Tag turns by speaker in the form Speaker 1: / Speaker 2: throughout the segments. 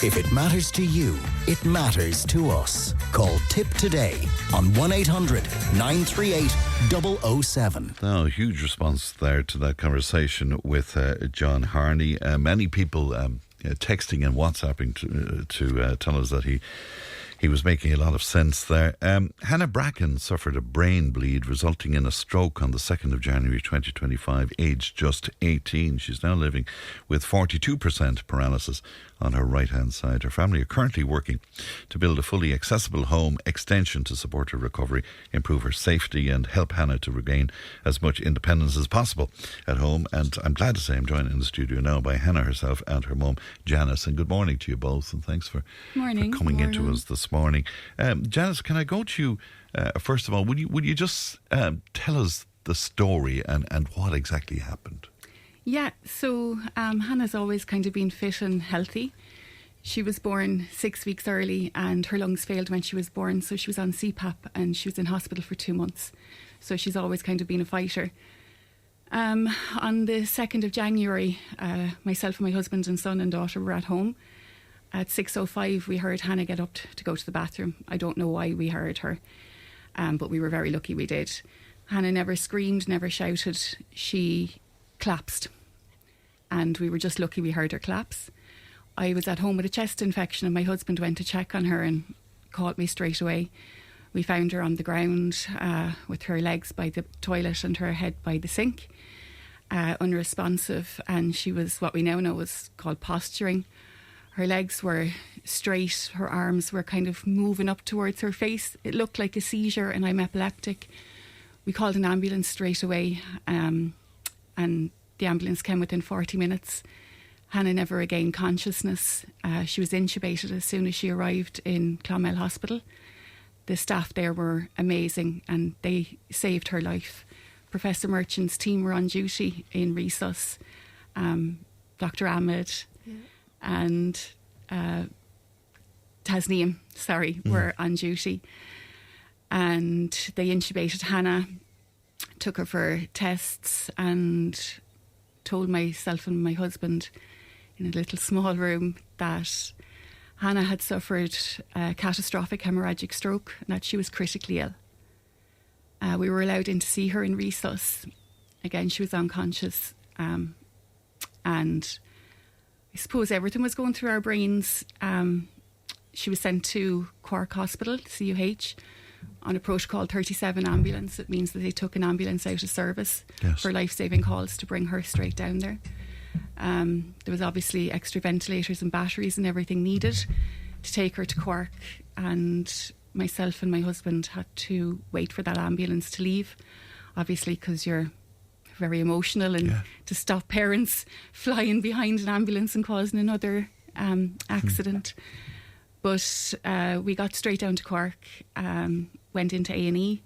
Speaker 1: If it matters to you, it matters to us. Call Tipp today on 1-800-938-007.
Speaker 2: Now, a huge response there to that conversation with John Harney. Many people texting and WhatsApping to tell us that he was making a lot of sense there. Hannah Bracken suffered a brain bleed resulting in a stroke on the 2nd of January 2025, aged just 18. She's now living with 42% paralysis on her right-hand side. Her family are currently working to build a fully accessible home extension to support her recovery, improve her safety and help Hannah to regain as much independence as possible at home. And I'm glad to say I'm joined in the studio now by Hannah herself and her mum, Janice. And good morning to you both, and thanks for coming into us this morning. Janice, can I go to you first of all? Would you just tell us the story and what exactly happened?
Speaker 3: Yeah, so Hannah's always kind of been fit and healthy. She was born 6 weeks early and her lungs failed when she was born, so she was on CPAP and she was in hospital for 2 months. So she's always kind of been a fighter. On the 2nd of January, myself and my husband and son and daughter were at home. At 6:05, we heard Hannah get up to go to the bathroom. I don't know why we heard her, but we were very lucky we did. Hannah never screamed, never shouted. She collapsed, and we were just lucky we heard her collapse. I was at home with a chest infection and my husband went to check on her and called me straight away. We found her on the ground with her legs by the toilet and her head by the sink, unresponsive, and she was what we now know is called posturing. Her legs were straight, her arms were kind of moving up towards her face. It looked like a seizure, and I'm epileptic. We called an ambulance straight away, and the ambulance came within 40 minutes. Hannah never regained consciousness. She was intubated as soon as she arrived in Clonmel Hospital. The staff there were amazing and they saved her life. Professor Merchant's team were on duty in resus. Dr. Ahmed and Tasneem, were on duty. And they intubated Hannah, took her for tests and told myself and my husband in a little small room that Hannah had suffered a catastrophic hemorrhagic stroke and that she was critically ill. We were allowed in to see her in resus. Again, she was unconscious. And I suppose everything was going through our brains. She was sent to Cork Hospital, CUH, on a protocol 37 ambulance. It means that they took an ambulance out of service for life-saving calls to bring her straight down there. There was obviously extra ventilators and batteries and everything needed to take her to Cork, and myself and my husband had to wait for that ambulance to leave, obviously because you're very emotional, and to stop parents flying behind an ambulance and causing another accident. But we got straight down to Cork, went into A&E.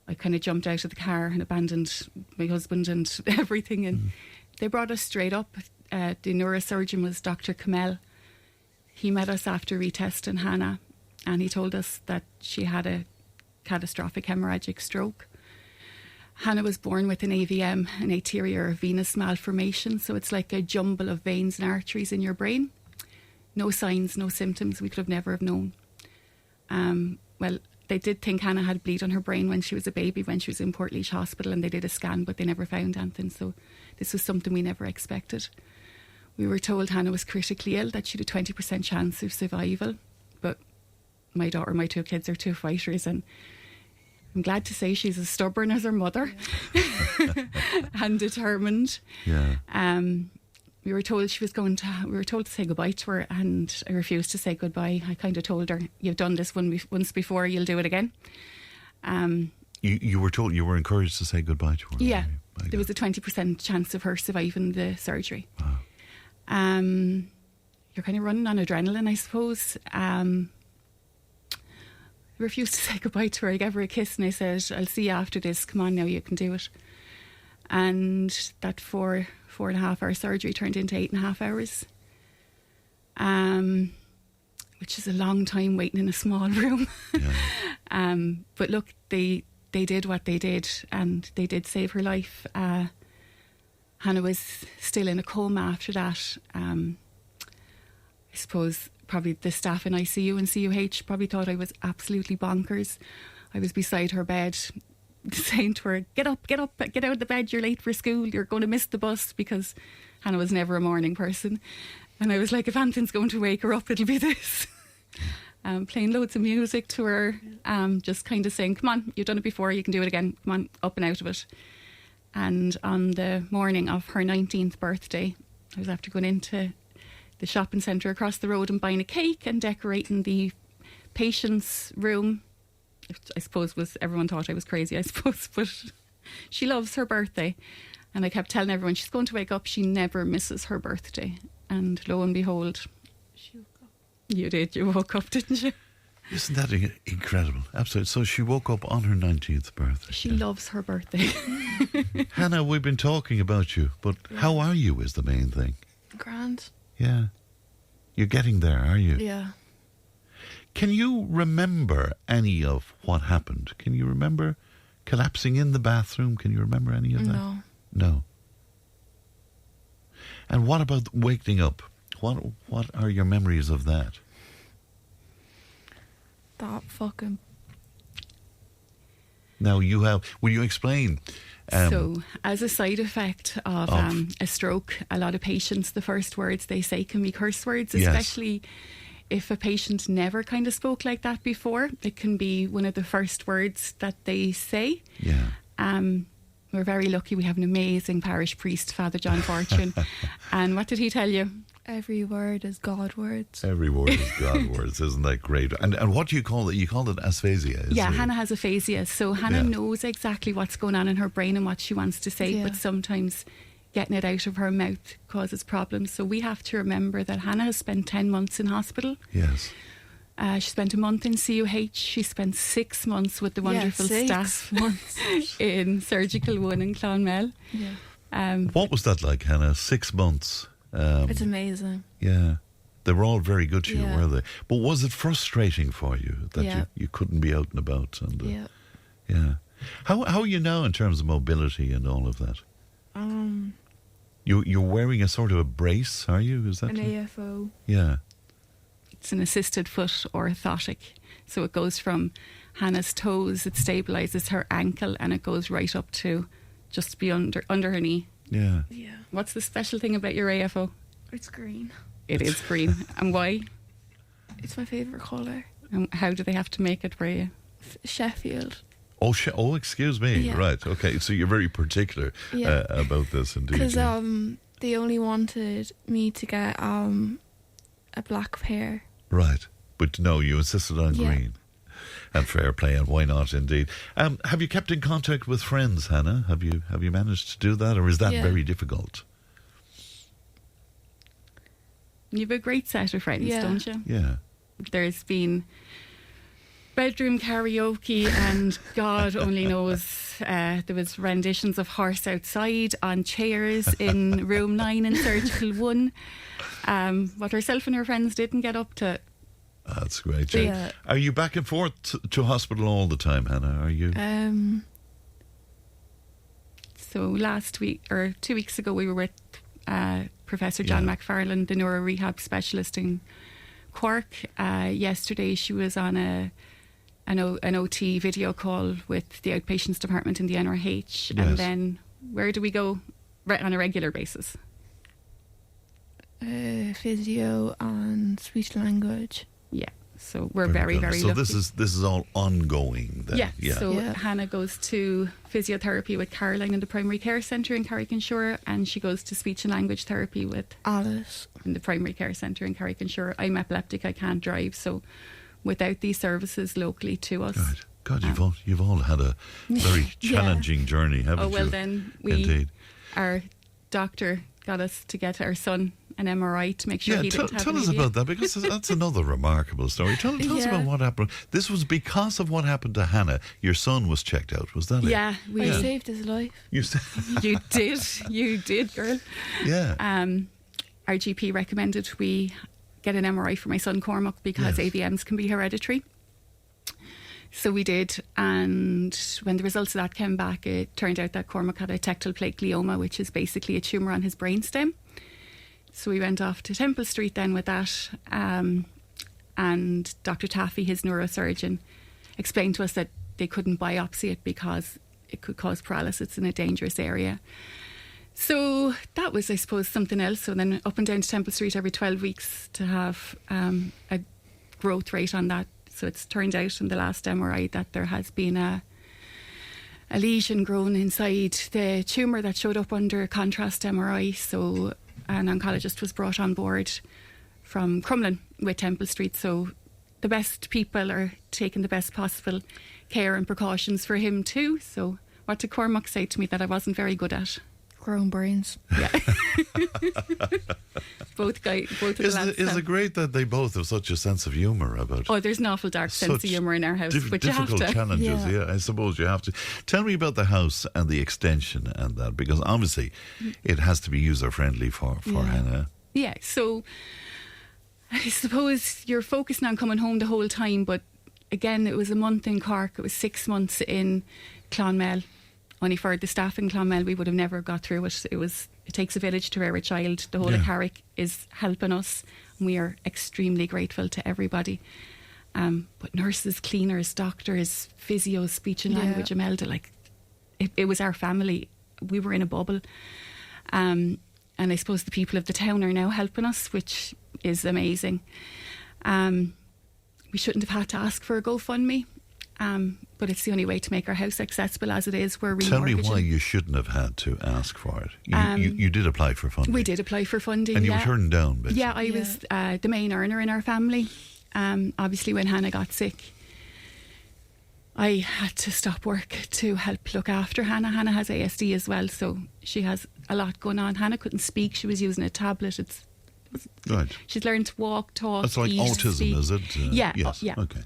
Speaker 3: I kind of jumped out of the car and abandoned my husband and everything, and they brought us straight up. The neurosurgeon was Dr. Kamel. He met us after retesting Hannah, and he told us that she had a catastrophic hemorrhagic stroke. Hannah was born with an AVM, an anterior venous malformation, so it's like a jumble of veins and arteries in your brain. No signs, no symptoms. We could have never have known. Well, they did think Hannah had bleed on her brain when she was a baby, when she was in Portlaoise Hospital, and they did a scan, but they never found anything. So this was something we never expected. We were told Hannah was critically ill, that she had a 20% chance of survival. But my daughter, my 2 kids are 2 fighters, and I'm glad to say she's as stubborn as her mother and determined. We were told we were told to say goodbye to her, and I refused to say goodbye. I kind of told her, you've done this once before, you'll do it again.
Speaker 2: You were encouraged to say goodbye to her?
Speaker 3: Yeah, there was a 20% chance of her surviving the surgery.
Speaker 2: Wow.
Speaker 3: You're kind of running on adrenaline, I suppose. I refused to say goodbye to her. I gave her a kiss and I said, I'll see you after this, come on now, you can do it. And that 4.5 hour surgery turned into 8.5 hours, which is a long time waiting in a small room. But look, they did what they did, and they did save her life. Hannah was still in a coma after that. I suppose probably the staff in ICU and CUH probably thought I was absolutely bonkers. I was beside her bed saying to her, get up, get out of the bed, you're late for school, you're going to miss the bus, because Hannah was never a morning person. And I was like, if anything's going to wake her up, it'll be this. Playing loads of music to her, just kind of saying, come on, you've done it before, you can do it again, come on, up and out of it. And on the morning of her 19th birthday, I was after going into the shopping centre across the road and buying a cake and decorating the patient's room. I suppose everyone thought I was crazy, I suppose, but she loves her birthday. And I kept telling everyone she's going to wake up, she never misses her birthday. And lo and behold,
Speaker 4: She woke up.
Speaker 3: you woke up, didn't you?
Speaker 2: Isn't that incredible? Absolutely. So she woke up on her 19th birthday.
Speaker 3: She loves her birthday.
Speaker 2: Hannah, we've been talking about you, but how are you is the main thing.
Speaker 4: Grand.
Speaker 2: Yeah. You're getting there, are you?
Speaker 4: Yeah.
Speaker 2: Can you remember any of what happened? Can you remember collapsing in the bathroom? Can you remember any of that?
Speaker 4: No.
Speaker 2: No. And what about waking up? What are your memories of that?
Speaker 4: That fucking...
Speaker 2: Now will you explain?
Speaker 3: So, as a side effect of a stroke, a lot of patients, the first words they say can be curse words,
Speaker 2: Yes.
Speaker 3: especially if a patient never kind of spoke like that before. It can be one of the first words that they say.
Speaker 2: Yeah.
Speaker 3: We're very lucky we have an amazing parish priest, Father John Fortune. And what did he tell you?
Speaker 4: Every word is God words.
Speaker 2: Every word is God words. Isn't that great? And what do you call it? You called it aphasia.
Speaker 3: Yeah,
Speaker 2: it?
Speaker 3: Hannah has aphasia. So Hannah knows exactly what's going on in her brain and what she wants to say, but sometimes getting it out of her mouth causes problems. So we have to remember that Hannah has spent 10 months in hospital.
Speaker 2: Yes.
Speaker 3: She spent a month in CUH. She spent 6 months with the wonderful staff in Surgical 1 in Clonmel.
Speaker 4: Yeah.
Speaker 2: What was that like, Hannah? 6 months.
Speaker 4: It's amazing.
Speaker 2: Yeah. They were all very good to you,
Speaker 4: Yeah.
Speaker 2: were they? But was it frustrating for you that you couldn't be out and about? And,
Speaker 4: Yeah.
Speaker 2: Yeah. How are you now in terms of mobility and all of that? You're wearing a sort of a brace, are you? Is that
Speaker 4: An AFO.
Speaker 2: Yeah.
Speaker 3: It's an assisted foot orthotic. So it goes from Hannah's toes, it stabilises her ankle, and it goes right up to just be under her knee.
Speaker 2: Yeah.
Speaker 4: Yeah.
Speaker 3: What's the special thing about your AFO?
Speaker 4: It's green.
Speaker 3: It is green. And why?
Speaker 4: It's my favourite colour.
Speaker 3: And how do they have to make it for you?
Speaker 4: Sheffield.
Speaker 2: Oh, excuse me.
Speaker 4: Yeah.
Speaker 2: Right. Okay. So you're very particular about this, indeed.
Speaker 4: Because they only wanted me to get a black pair.
Speaker 2: Right. But no, you insisted on green. And fair play, and why not, indeed. Have you kept in contact with friends, Hannah? Have you managed to do that, or is that very difficult?
Speaker 3: You have a great set of friends, don't you?
Speaker 2: Yeah.
Speaker 3: There's been bedroom karaoke, and God only knows, there was renditions of Horse Outside on chairs in room 9 in Surgical 1. What herself and her friends didn't get up to.
Speaker 2: That's great.
Speaker 4: Yeah.
Speaker 2: Are you back and forth to hospital all the time, Hannah? Are you?
Speaker 3: So last week, or 2 weeks ago, we were with Professor John McFarlane, the neuro rehab specialist in Cork. Yesterday she was on an OT video call with the outpatients department in the NRH. And then where do we go on a regular basis?
Speaker 4: Physio and speech language.
Speaker 3: Yeah, so we're very, very
Speaker 2: so
Speaker 3: lucky.
Speaker 2: this is all ongoing then.
Speaker 3: So Hannah goes to physiotherapy with Caroline in the primary care centre in Carrickensure, and she goes to speech and language therapy with
Speaker 4: Alice
Speaker 3: in the primary care centre in Carrickensure. I'm epileptic, I can't drive, so without these services locally to us.
Speaker 2: God, you've all had a very challenging journey, haven't you?
Speaker 3: Oh well, then our doctor got us to get our son an MRI to make sure he didn't have
Speaker 2: tell us
Speaker 3: an
Speaker 2: about that, because that's another remarkable story. Tell us about what happened. This was because of what happened to Hannah. Your son was checked out, was that it?
Speaker 3: Yeah,
Speaker 4: I saved his life.
Speaker 2: You
Speaker 3: did, girl.
Speaker 2: Yeah.
Speaker 3: Our GP recommended we get an MRI for my son Cormac because AVMs can be hereditary. So we did, and when the results of that came back, it turned out that Cormac had a tectal plate glioma, which is basically a tumour on his brainstem. So we went off to Temple Street then with that. and Dr. Taffy, his neurosurgeon, explained to us that they couldn't biopsy it because it could cause paralysis in a dangerous area. So that was, I suppose, something else. So then up and down to Temple Street every 12 weeks to have a growth rate on that. So it's turned out in the last MRI that there has been a lesion grown inside the tumour that showed up under contrast MRI. So an oncologist was brought on board from Crumlin with Temple Street. So the best people are taking the best possible care and precautions for him too. So what did Cormac say to me that I wasn't very good at?
Speaker 4: Growing brains.
Speaker 3: Yeah. both of the lads.
Speaker 2: Is it great that they both have such a sense of humour about it?
Speaker 3: Oh, there's an awful dark sense of humour in our house. But you have
Speaker 2: difficult
Speaker 3: to.
Speaker 2: challenges, yeah, I suppose you have to. Tell me about the house and the extension and that, because obviously it has to be user-friendly for Hannah.
Speaker 3: Yeah, so I suppose you're focusing on coming home the whole time, but again, it was a month in Cork, it was 6 months in Clonmel. Only for the staff in Clonmel, we would have never got through it. It takes a village to rear a child. The whole of Carrick is helping us, and we are extremely grateful to everybody. But nurses, cleaners, doctors, physios, speech and language, Imelda, like it was our family. We were in a bubble. And I suppose the people of the town are now helping us, which is amazing. We shouldn't have had to ask for a GoFundMe. But it's the only way to make our house accessible as it is. We're remortgaging.
Speaker 2: Tell me why you shouldn't have had to ask for it. You did apply for funding.
Speaker 3: We did apply for funding.
Speaker 2: And you were turned down, basically.
Speaker 3: Yeah, I was the main earner in our family. Obviously, when Hannah got sick, I had to stop work to help look after Hannah. Hannah has ASD as well, so she has a lot going on. Hannah couldn't speak. She was using a tablet.
Speaker 2: Right.
Speaker 3: She's learned to walk, talk,
Speaker 2: It's like
Speaker 3: eat,
Speaker 2: autism,
Speaker 3: speak.
Speaker 2: is it?
Speaker 3: Yeah.
Speaker 2: Yes.
Speaker 3: Yeah.
Speaker 2: Okay.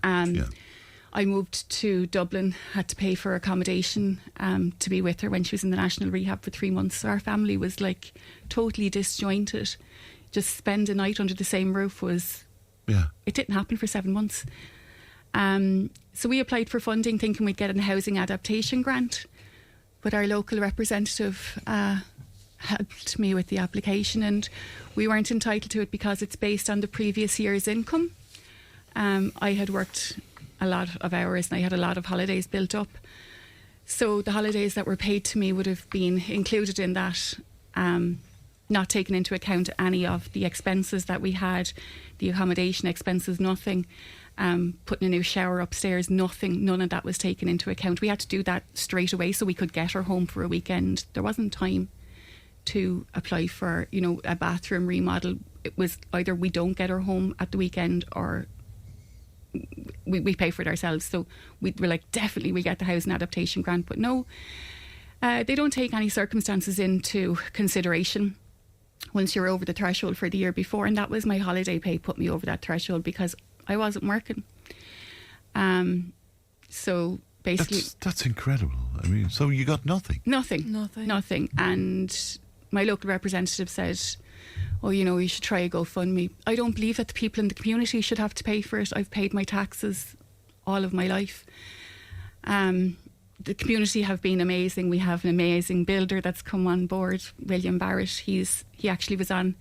Speaker 3: I moved to Dublin, had to pay for accommodation to be with her when she was in the National Rehab for 3 months. So our family was like totally disjointed. Just spend a night under the same roof it didn't happen for 7 months. So we applied for funding thinking we'd get a housing adaptation grant. But our local representative helped me with the application, and we weren't entitled to it because it's based on the previous year's income. I had worked a lot of hours and I had a lot of holidays built up. So the holidays that were paid to me would have been included in that, not taken into account any of the expenses that we had, the accommodation expenses, nothing. Putting a new shower upstairs, nothing, none of that was taken into account. We had to do that straight away so we could get her home for a weekend. There wasn't time to apply for, a bathroom remodel. It was either we don't get her home at the weekend or we pay for it ourselves. So we were like, definitely we'll get the housing adaptation grant. But no, they don't take any circumstances into consideration once you're over the threshold for the year before. And that was my holiday pay put me over that threshold because I wasn't working. So basically...
Speaker 2: That's incredible. I mean, so you got nothing?
Speaker 3: Nothing. And my local representative said, you should try a GoFundMe. I don't believe that the people in the community should have to pay for it. I've paid my taxes all of my life. The community have been amazing. We have an amazing builder that's come on board, William Barrett. He actually was on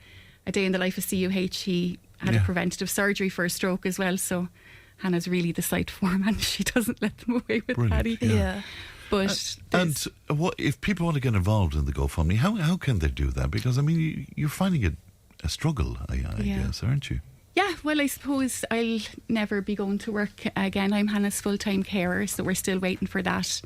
Speaker 3: A Day in the Life of CUH. He had a preventative surgery for a stroke as well. So Hannah's really the site foreman. She doesn't let them away with Paddy.
Speaker 4: Yeah.
Speaker 3: But
Speaker 2: and what if people want to get involved in the GoFundMe? How can they do that? Because I mean, you're finding it a struggle, I guess, aren't you?
Speaker 3: Yeah, well, I suppose I'll never be going to work again. I'm Hannah's full-time carer, so we're still waiting for that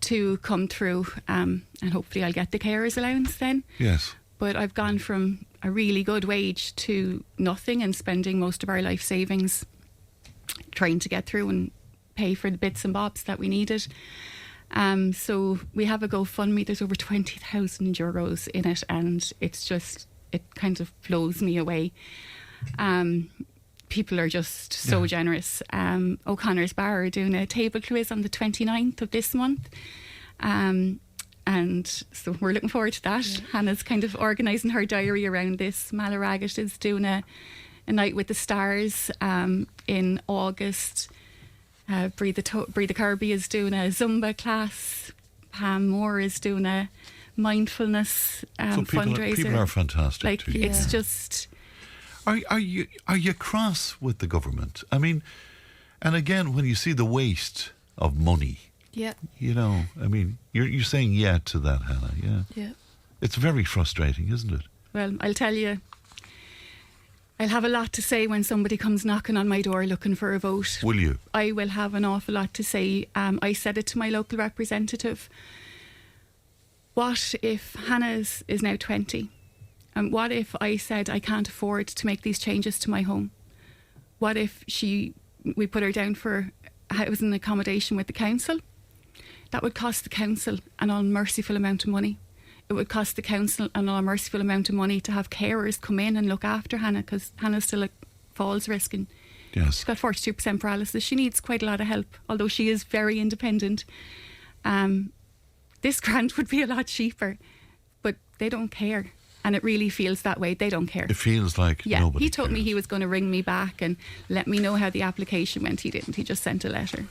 Speaker 3: to come through, and hopefully I'll get the carers allowance then.
Speaker 2: Yes.
Speaker 3: But I've gone from a really good wage to nothing and spending most of our life savings trying to get through and pay for the bits and bobs that we needed. So we have a GoFundMe. There's over 20,000 euros in it, and it's just, it kind of blows me away. People are just so generous. O'Connor's Bar are doing a table quiz on the 29th of this month. And so we're looking forward to that. Hannah's kind of organising her diary around this. Malaragat is doing a night with the stars in August. Breathe the Kirby is doing a Zumba class. Pam Moore is doing a mindfulness fundraiser.
Speaker 2: People are fantastic.
Speaker 3: Like, it's just...
Speaker 2: Are you cross with the government? I mean, and again, when you see the waste of money,
Speaker 4: Yeah.
Speaker 2: you know, I mean, you're saying yeah to that, Hannah. Yeah.
Speaker 4: Yeah.
Speaker 2: It's very frustrating, isn't it?
Speaker 3: Well, I'll tell you, I'll have a lot to say when somebody comes knocking on my door looking for a vote.
Speaker 2: Will you?
Speaker 3: I will have an awful lot to say. I said it to my local representative. What if Hannah is now 20? And what if I said I can't afford to make these changes to my home? What if we put her down for housing accommodation with the council? That would cost the council an unmerciful amount of money. It would cost the council an unmerciful amount of money to have carers come in and look after Hannah, because Hannah's still at falls risk, and
Speaker 2: Yes.
Speaker 3: she's got 42% paralysis. She needs quite a lot of help, although she is very independent. This grant would be a lot cheaper, but they don't care. And it really feels that way. They don't care.
Speaker 2: It feels like
Speaker 3: Yeah,
Speaker 2: nobody
Speaker 3: he told me
Speaker 2: cares.
Speaker 3: he was going to ring me back and let me know how the application went. He didn't. He just sent a letter.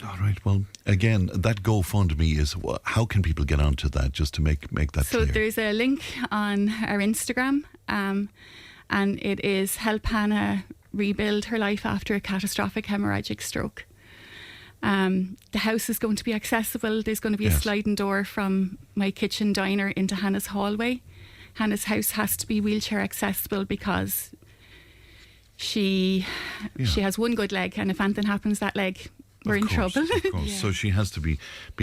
Speaker 2: All right. Well, again, that GoFundMe is. How can people get onto that? Just to make that
Speaker 3: So
Speaker 2: clear.
Speaker 3: there's a link on our Instagram, and it is Help Hannah Rebuild Her Life After a Catastrophic Hemorrhagic Stroke. The house is going to be accessible. There's going to be a
Speaker 2: Yes.
Speaker 3: sliding door from my kitchen diner into Hannah's hallway. Hannah's house has to be wheelchair accessible because she has one good leg, and if anything happens to that leg, we're in trouble.
Speaker 2: Of course.
Speaker 4: Yeah.
Speaker 2: So she has to be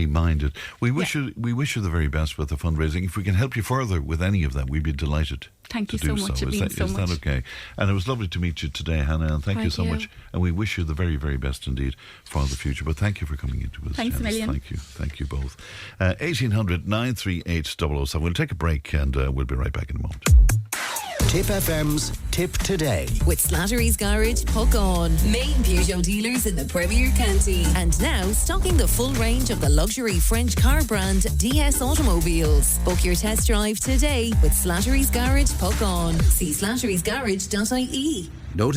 Speaker 2: minded. We wish you the very best with the fundraising. If we can help you further with any of that, we'd be delighted.
Speaker 3: Thank
Speaker 2: to
Speaker 3: you so
Speaker 2: do
Speaker 3: much.
Speaker 2: So.
Speaker 3: It
Speaker 2: Is
Speaker 3: means
Speaker 2: that,
Speaker 3: so
Speaker 2: is that
Speaker 3: much.
Speaker 2: okay? And it was lovely to meet you today, Hannah. And thank you
Speaker 4: Thank
Speaker 2: so
Speaker 4: you.
Speaker 2: much. And we wish you the very, very best indeed for the future. But thank you for coming into us.
Speaker 3: Thanks a
Speaker 2: Janice.
Speaker 3: million.
Speaker 2: Thank you both. 1800 938 007. We'll take a break and we'll be right back in a moment.
Speaker 1: Tip FM's Tip Today.
Speaker 5: With Slattery's Garage, Puck On. Main Peugeot dealers in the Premier County. And now stocking the full range of the luxury French car brand DS Automobiles. Book your test drive today with Slattery's Garage, Puck On. See slatterysgarage.ie.
Speaker 1: Notice